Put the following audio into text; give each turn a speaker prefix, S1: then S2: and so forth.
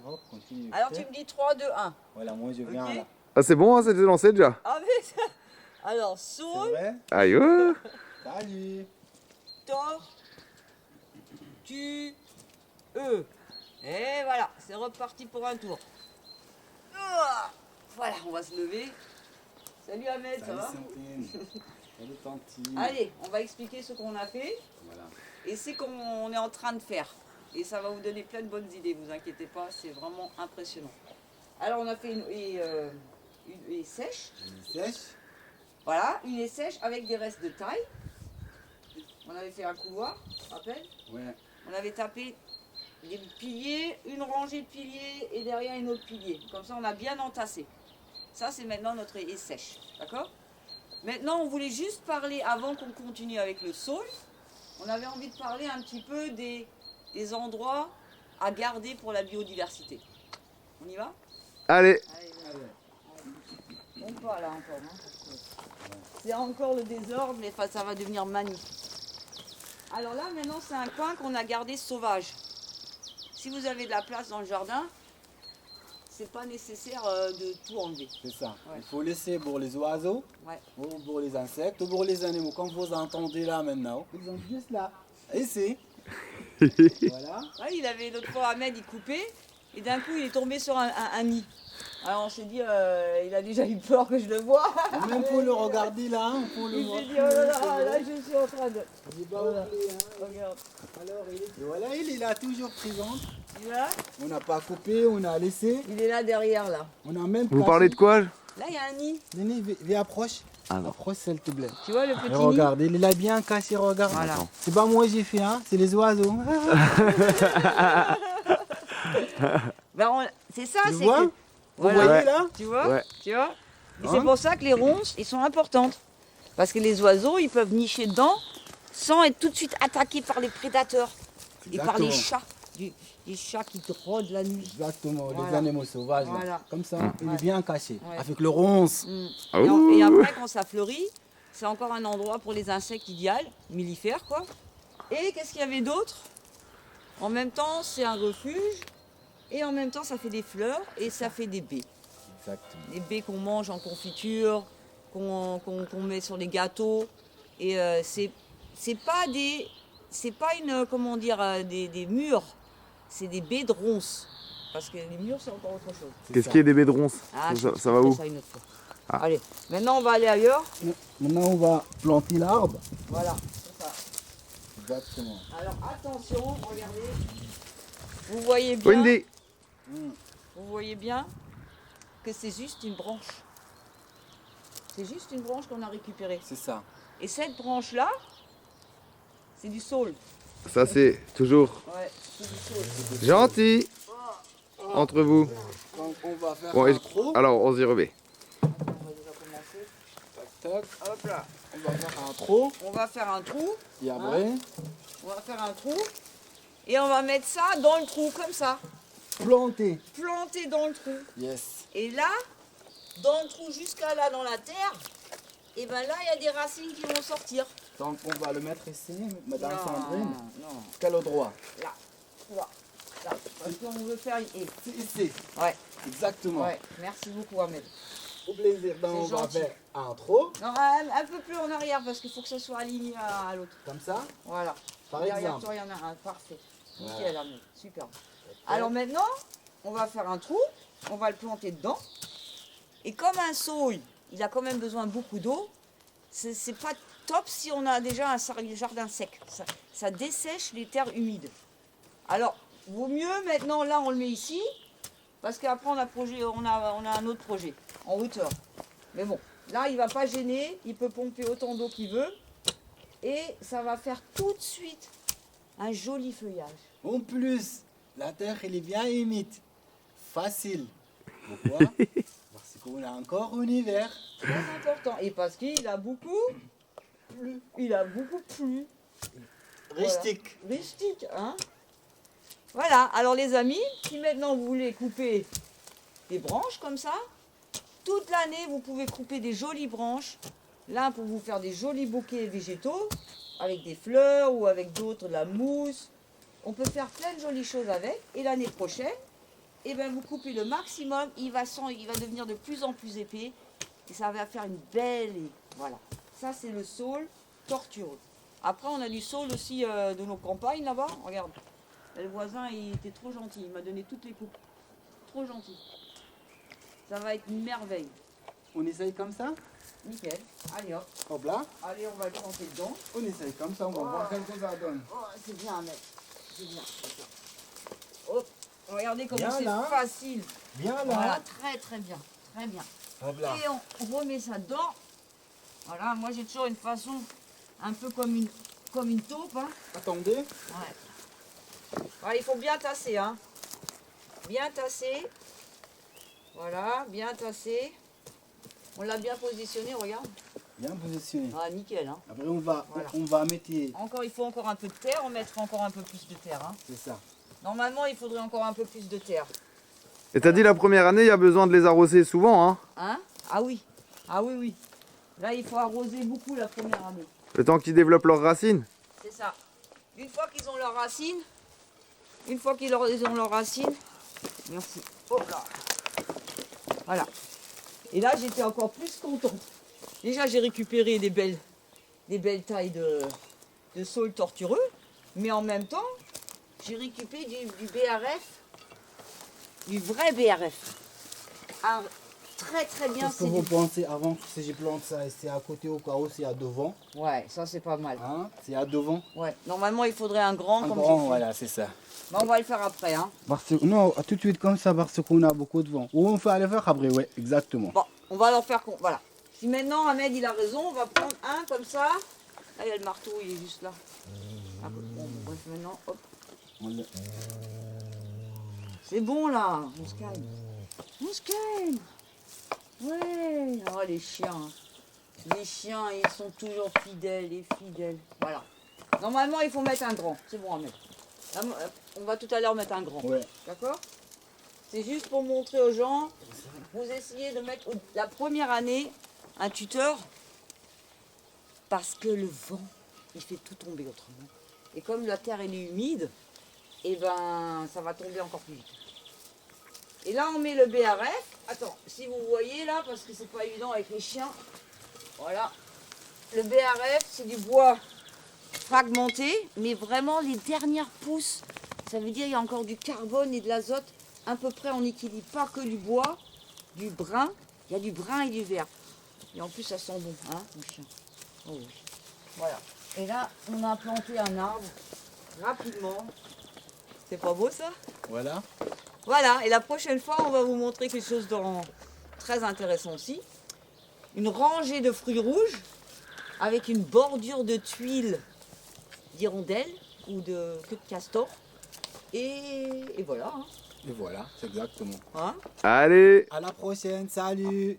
S1: hop, continue.
S2: Alors tu me dis 3, 2, 1.
S1: Voilà, moi je viens
S2: Ok.
S1: là.
S3: Ah, c'est bon, hein, c'était lancé déjà.
S2: Ah mais... Alors,
S1: C'est
S2: saule,
S1: vrai?
S3: Aïe, ouais.
S1: Salut!
S2: tor, tu, Et voilà, c'est reparti pour un tour. Ah, voilà, on va se lever. Salut Ahmed, ça
S1: Salut
S2: va?
S1: Santine! Salut Tantine!
S2: Allez, on va expliquer ce qu'on a fait
S1: Voilà.
S2: et c'est qu'on est en train de faire. Et ça va vous donner plein de bonnes idées, vous inquiétez pas, c'est vraiment impressionnant. Alors on a fait une haie sèche.
S1: Une sèche?
S2: Voilà, une haie sèche avec des restes de taille. On avait fait un couloir, tu te rappelles?
S1: Ouais.
S2: On avait tapé des piliers, une rangée de piliers et derrière une autre pilier. Comme ça, on a bien entassé. Ça, c'est maintenant notre haie sèche. D'accord? Maintenant, on voulait juste parler, avant qu'on continue avec le saule, on avait envie de parler un petit peu des endroits à garder pour la biodiversité. On y va?
S3: Allez.
S2: Allez, allez. On pas là encore. Hein, parce que c'est encore le désordre, mais ça va devenir magnifique. Alors là, maintenant, c'est un coin qu'on a gardé sauvage. Si vous avez de la place dans le jardin, c'est pas nécessaire de tout enlever.
S1: C'est ça.
S2: Ouais.
S1: Il faut laisser pour les oiseaux,
S2: Ouais.
S1: ou pour les insectes, ou pour les animaux. Comme vous entendez là maintenant. Ils sont juste là. Ici. Voilà.
S2: Ouais, il avait l'autre fois Ahmed, il coupait, et d'un coup, il est tombé sur un nid. Alors on s'est dit, il a déjà eu peur que je le voie.
S1: Même pour le regarder là, on peut le
S2: Il
S1: voir.
S2: s'est dit, oh là là, là, je suis en train de...
S1: Il est pas
S2: Voilà.
S1: oublié, hein.
S2: Regarde.
S1: Alors, voilà, il est là toujours présent.
S2: Il est là,
S1: On n'a pas coupé, on a laissé.
S2: il est là derrière, là.
S1: On a même
S3: Vous parlez de quoi?
S2: Là, il y a un nid.
S1: Néné, viens, approche.
S3: Ah non.
S1: Approche, s'il te plaît.
S2: Tu vois le petit
S1: Et
S2: nid?
S1: regarde, il est là bien caché, regarde.
S2: Voilà.
S1: C'est pas moi j'ai fait, hein, c'est les oiseaux.
S2: Ben, c'est ça,
S1: Tu
S2: c'est
S1: vois?
S2: que...
S1: Vous
S2: Voilà.
S1: voyez là?
S2: Tu vois?
S3: Ouais.
S2: Tu vois? Et
S1: Hein?
S2: c'est pour ça que les ronces, ils sont importantes. Parce que les oiseaux, ils peuvent nicher dedans sans être tout de suite attaqués par les prédateurs et par les
S1: Exactement.
S2: chats. Les chats qui te rôdent la nuit.
S1: Exactement, les
S2: Voilà.
S1: animaux sauvages. là.
S2: Voilà.
S1: Comme ça, il
S2: Ouais.
S1: est bien caché.
S2: Ouais.
S1: Avec le ronce.
S2: Mm.
S3: Ah
S2: Et
S3: ouh.
S2: après, quand ça fleurit, c'est encore un endroit pour les insectes idéal, mellifères quoi. Et qu'est-ce qu'il y avait d'autre? En même temps, c'est un refuge. Et en même temps, ça fait des fleurs et ça fait des baies.
S1: Exactement.
S2: Des baies qu'on mange en confiture, qu'on met sur les gâteaux. Et c'est pas une comment dire des murs, c'est des baies de ronces. Parce que les murs c'est encore autre chose.
S3: Qu'est-ce qu'il y a des baies de ronces?
S2: Ah,
S3: ça,
S2: je
S3: ça va
S2: t'expliquerai
S3: où?
S2: ça une autre fois.
S3: Ah.
S2: Allez, maintenant on va aller ailleurs.
S1: Maintenant, on va planter l'arbre.
S2: Voilà, c'est ça.
S1: Exactement.
S2: Alors attention, regardez. Vous voyez bien,
S3: Wendy.
S2: vous voyez bien que c'est juste une branche. C'est juste une branche qu'on a récupérée.
S1: C'est ça.
S2: Et cette branche-là, c'est du saule.
S3: Ça, c'est toujours
S2: Ouais, c'est du saule.
S3: gentil entre vous.
S1: Donc, on va faire
S3: Bon,
S1: un trou.
S3: alors, on s'y remet.
S2: On va déjà commencer.
S1: Tac, tac.
S2: Hop là.
S1: On va faire un trou.
S2: On va faire un trou.
S1: Et après,
S2: On va faire un trou. Et on va mettre ça dans le trou, comme ça.
S1: planter.
S2: Planté dans le trou.
S1: Yes.
S2: Et là, dans le trou jusqu'à là, dans la terre, et ben là, il y a des racines qui vont sortir.
S1: Donc, on va le mettre ici, Madame
S2: Non,
S1: Sandrine.
S2: non.
S1: Quel endroit?
S2: Là. Là. Là. Parce qu'on veut faire une haie.
S1: C'est ici.
S2: Ouais,
S1: Exactement.
S2: ouais. Merci beaucoup, Ahmed.
S1: Au plaisir. Donc, on
S2: C'est
S1: va
S2: gentil.
S1: faire un trou.
S2: Non, un peu plus en arrière parce qu'il faut que ça soit aligné à l'autre.
S1: Comme ça.
S2: Voilà.
S1: Par
S2: Derrière
S1: exemple.
S2: toi, il y en a un. Parfait.
S1: Voilà.
S2: Nickel, Ahmed. Super. Alors maintenant, on va faire un trou. On va le planter dedans. Et comme un saule, il a quand même besoin de beaucoup d'eau, c'est pas top si on a déjà un jardin sec. Ça dessèche les terres humides. Alors, vaut mieux maintenant, là, on le met ici. Parce qu'après, on a un autre projet, en hauteur. Mais bon, là, il ne va pas gêner. Il peut pomper autant d'eau qu'il veut. Et ça va faire tout de suite un joli feuillage.
S1: En plus, la terre, elle est bien humide. Facile. Pourquoi? Parce qu'on a encore un hiver.
S2: Très important. Et parce qu'il a beaucoup plu. Il a beaucoup plu.
S1: Rustique.
S2: Rustique, hein? Voilà. Alors les amis, si maintenant vous voulez couper des branches comme ça, toute l'année vous pouvez couper des jolies branches. Là pour vous faire des jolis bouquets végétaux, avec des fleurs ou avec d'autres, de la mousse. On peut faire plein de jolies choses avec. Et l'année prochaine, et ben vous coupez le maximum, il va devenir de plus en plus épais et ça va faire une belle. Voilà. Ça c'est le saule tortureux. Après on a du saule aussi de nos campagnes là-bas. Regarde. Le voisin il était trop gentil, il m'a donné toutes les coupes. Trop gentil. Ça va être une merveille.
S1: On essaye comme ça?
S2: Nickel. Allez hop.
S1: Hop là.
S2: Allez, on va le planter dedans.
S1: On essaye comme ça, on va voir quel que ça donne.
S2: Oh, c'est bien à mettre. C'est bien. Hop. Regardez comment
S1: Bien
S2: c'est
S1: là.
S2: facile.
S1: Bien là.
S2: Voilà, très très bien. Très bien.
S1: Hop là.
S2: Et on remet ça dedans. Voilà, moi j'ai toujours une façon un peu comme une taupe. Hein.
S1: Attendez.
S2: Ouais. Ouais, il faut bien tasser. Hein. Bien tasser. Voilà, bien tassé. On l'a bien positionné, regarde.
S1: Bien positionné.
S2: Ah, nickel. Hein.
S1: Après on va,
S2: Voilà.
S1: on va mettre...
S2: Il faut encore un peu de terre. On mettra encore un peu plus de terre. Hein.
S1: C'est ça.
S2: Normalement, il faudrait encore un peu plus de terre.
S3: Et t'as dit la première année, il y a besoin de les arroser souvent, hein?
S2: Hein? Ah oui. Ah oui, oui. Là, il faut arroser beaucoup la première année.
S3: Le temps qu'ils développent leurs racines.
S2: C'est ça. Une fois qu'ils ont leurs racines, merci. Hop là. Voilà. Et là, j'étais encore plus contente. Déjà, j'ai récupéré des belles tailles de saule tortureux, mais en même temps, j'ai récupéré du BRF, du vrai BRF. Un très très bien.
S1: Qu'est-ce que vous pensez avant si je plante ça et c'est à côté au cas où c'est à devant?
S2: Ouais, ça c'est pas mal.
S1: Hein? C'est à devant.
S2: Ouais, normalement il faudrait un grand
S1: Un
S2: comme
S1: grand,
S2: j'ai fait.
S1: voilà, c'est ça.
S2: Mais on va le faire après. Hein.
S1: Non, tout de suite comme ça parce qu'on a beaucoup de vent. Ou on fait aller faire après, ouais, exactement.
S2: Bon, on va leur faire... Voilà. Si maintenant Ahmed il a raison, on va prendre un comme ça. Là il y a le marteau, il est juste là. Ah, bon, bref, maintenant, hop. C'est bon là, on se calme. On se calme. Ouais. Oh les chiens. Les chiens, ils sont toujours fidèles et fidèles. Voilà. Normalement, il faut mettre un grand. C'est bon à mettre. Là, on va tout à l'heure mettre un grand.
S1: Ouais.
S2: D'accord? C'est juste pour montrer aux gens. Vous essayez de mettre la première année un tuteur parce que le vent, il fait tout tomber autrement. Et comme la terre elle est humide, et ben ça va tomber encore plus vite. Et là on met le BRF. Attends, si vous voyez là, parce que c'est pas évident avec les chiens. Voilà. Le BRF, c'est du bois fragmenté, mais vraiment les dernières pousses. Ça veut dire qu'il y a encore du carbone et de l'azote à peu près en équilibre. Pas que du bois, du brun. Il y a du brun et du vert. Et en plus ça sent bon, hein, mon chien. Oh oui. Voilà. Et là, on a planté un arbre rapidement. C'est pas beau ça?
S1: Voilà.
S2: Voilà, et la prochaine fois, on va vous montrer quelque chose de très intéressant aussi. Une rangée de fruits rouges avec une bordure de tuiles d'hirondelles ou de queue de castor. Et voilà. Hein.
S1: Et voilà, c'est exactement.
S2: Hein?
S3: Allez!
S1: À la prochaine, salut!